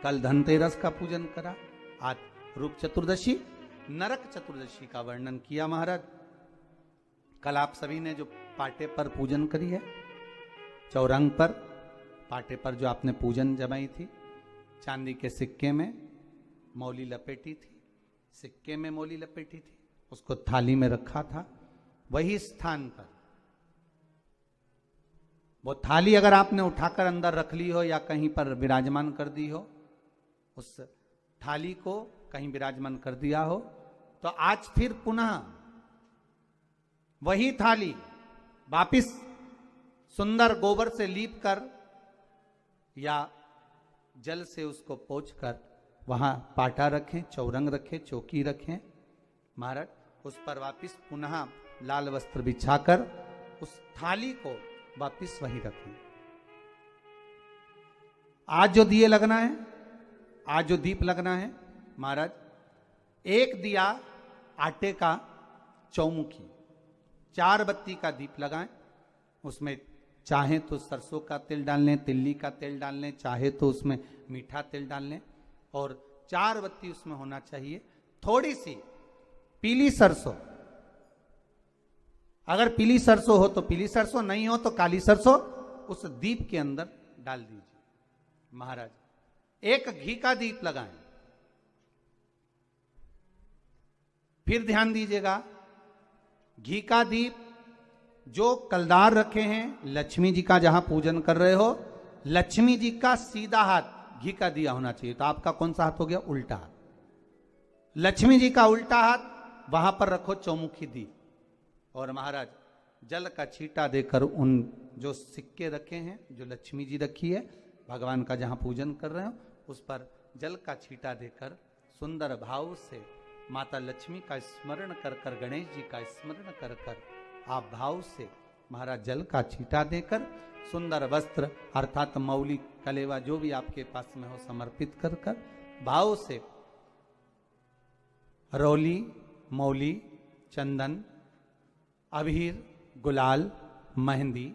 कल धनतेरस का पूजन करा, आज रूप चतुर्दशी, नरक चतुर्दशी का वर्णन किया महाराज। कल आप सभी ने जो पाटे पर पूजन करी है, चौरंग पर पाटे पर जो आपने पूजन जमाई थी, चांदी के सिक्के में मौली लपेटी थी, सिक्के में मौली लपेटी थी, उसको थाली में रखा था, वही स्थान पर वो थाली अगर आपने उठाकर अंदर रख ली हो या कहीं पर विराजमान कर दी हो, उस थाली को कहीं विराजमान कर दिया हो, तो आज फिर पुनः वही थाली वापिस सुंदर गोबर से लीप कर या जल से उसको पोंछकर वहां पाटा रखें, चौरंग रखें, चौकी रखें महाराज, उस पर वापिस पुनः लाल वस्त्र बिछाकर उस थाली को वापिस वहीं रखें। आज जो दिए लगना है, आज जो दीप लगना है महाराज, एक दिया आटे का चौमुखी, 4 बत्ती का दीप लगाएं, उसमें चाहे तो सरसों का तेल डाल लें, तिल्ली का तेल डाल लें, चाहे तो उसमें मीठा तेल डाल लें, और 4 बत्ती उसमें होना चाहिए। थोड़ी सी पीली सरसों, अगर पीली सरसों हो तो पीली सरसों, नहीं हो तो काली सरसों उस दीप के अंदर डाल दीजिए महाराज। एक घी का दीप लगाएं। फिर ध्यान दीजिएगा, घी का दीप जो कलदार रखे हैं, लक्ष्मी जी का जहां पूजन कर रहे हो, लक्ष्मी जी का सीधा हाथ घी का दिया होना चाहिए। तो आपका कौन सा हाथ हो गया? उल्टा हाथ। लक्ष्मी जी का उल्टा हाथ, वहां पर रखो चौमुखी दीप, और महाराज जल का छींटा देकर उन जो सिक्के रखे हैं, जो लक्ष्मी जी रखी है, भगवान का जहां पूजन कर रहे हो, उस पर जल का छींटा देकर सुंदर भाव से माता लक्ष्मी का स्मरण कर कर, गणेश जी का स्मरण कर कर आप भाव से महाराज जल का छींटा देकर सुंदर वस्त्र अर्थात मौली, कलेवा जो भी आपके पास में हो समर्पित कर कर भाव से रौली, मौली, चंदन, अबीर, गुलाल, मेहंदी,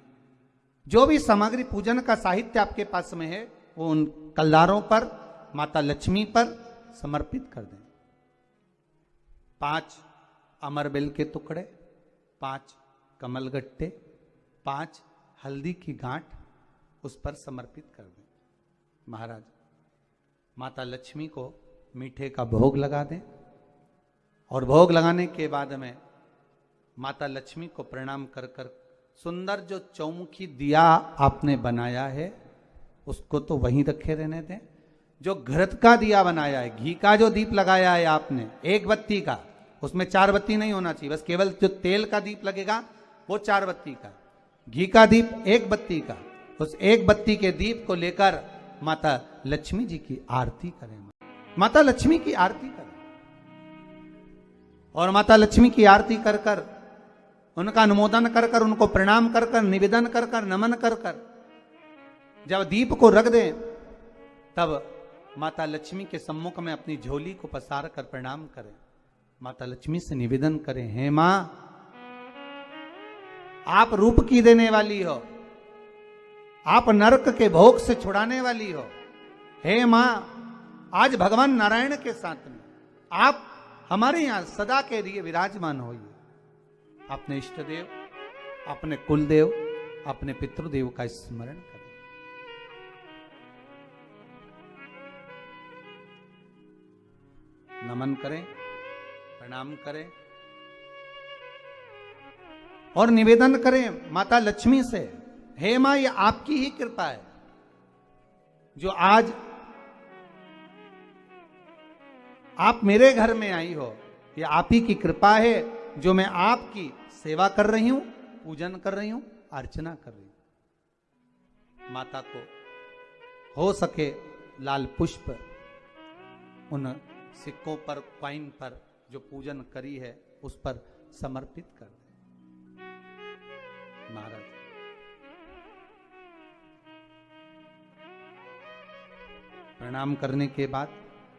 जो भी सामग्री पूजन का साहित्य आपके पास में है, वो उन कलदारों पर, माता लक्ष्मी पर समर्पित कर दें। 5 अमरबेल के टुकड़े, 5 कमलगट्टे, 5 हल्दी की गांठ उस पर समर्पित कर दें महाराज। माता लक्ष्मी को मीठे का भोग लगा दें, और भोग लगाने के बाद में माता लक्ष्मी को प्रणाम कर कर सुंदर जो चौमुखी दिया आपने बनाया है उसको तो वहीं रखे रहने दें। जो घृत का दिया बनाया है, घी का जो दीप लगाया है आपने 1 बत्ती का, उसमें 4 बत्ती नहीं होना चाहिए, बस केवल जो तेल का दीप लगेगा वो 4 बत्ती का, घी का दीप 1 बत्ती का, उस 1 बत्ती के दीप को लेकर माता लक्ष्मी जी की आरती करें। माता लक्ष्मी की आरती करें, और माता लक्ष्मी की आरती कर कर उनका अनुमोदन कर कर, उनको प्रणाम कर कर, निवेदन कर कर, नमन कर कर जब दीप को रख दें, तब माता लक्ष्मी के सम्मुख में अपनी झोली को पसार कर प्रणाम करें। माता लक्ष्मी से निवेदन करें, हे मां, आप रूप की देने वाली हो, आप नरक के भोग से छुड़ाने वाली हो। हे मां, आज भगवान नारायण के साथ में आप हमारे यहां सदा के लिए विराजमान होइए। अपने इष्ट देव, अपने कुल देव, अपने पितृदेव का स्मरण करें। नमन करें, प्रणाम करें, और निवेदन करें माता लक्ष्मी से, हे मां, ये आपकी ही कृपा है जो आज आप मेरे घर में आई हो। ये आप ही की कृपा है जो मैं आपकी सेवा कर रही हूं, पूजन कर रही हूं, अर्चना कर रही हूं। माता को हो सके लाल पुष्प उन सिक्कों पर, कॉइन पर जो पूजन करी है उस पर समर्पित कर दें महाराज। प्रणाम करने के बाद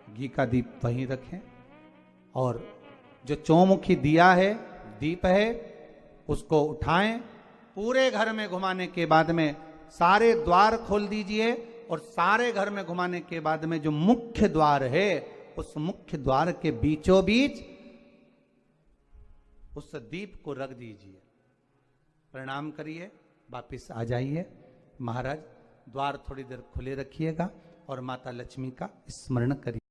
घी का दीप वहीं रखें, और जो चौमुखी दिया है, दीप है, उसको उठाएं, पूरे घर में घुमाने के बाद में सारे द्वार खोल दीजिए और सारे घर में घुमाने के बाद में जो मुख्य द्वार है, उस मुख्य द्वार के बीचों बीच उस दीप को रख दीजिए। प्रणाम करिए, वापिस आ जाइए। महाराज द्वार थोड़ी देर खुले रखिएगा और माता लक्ष्मी का स्मरण करिए।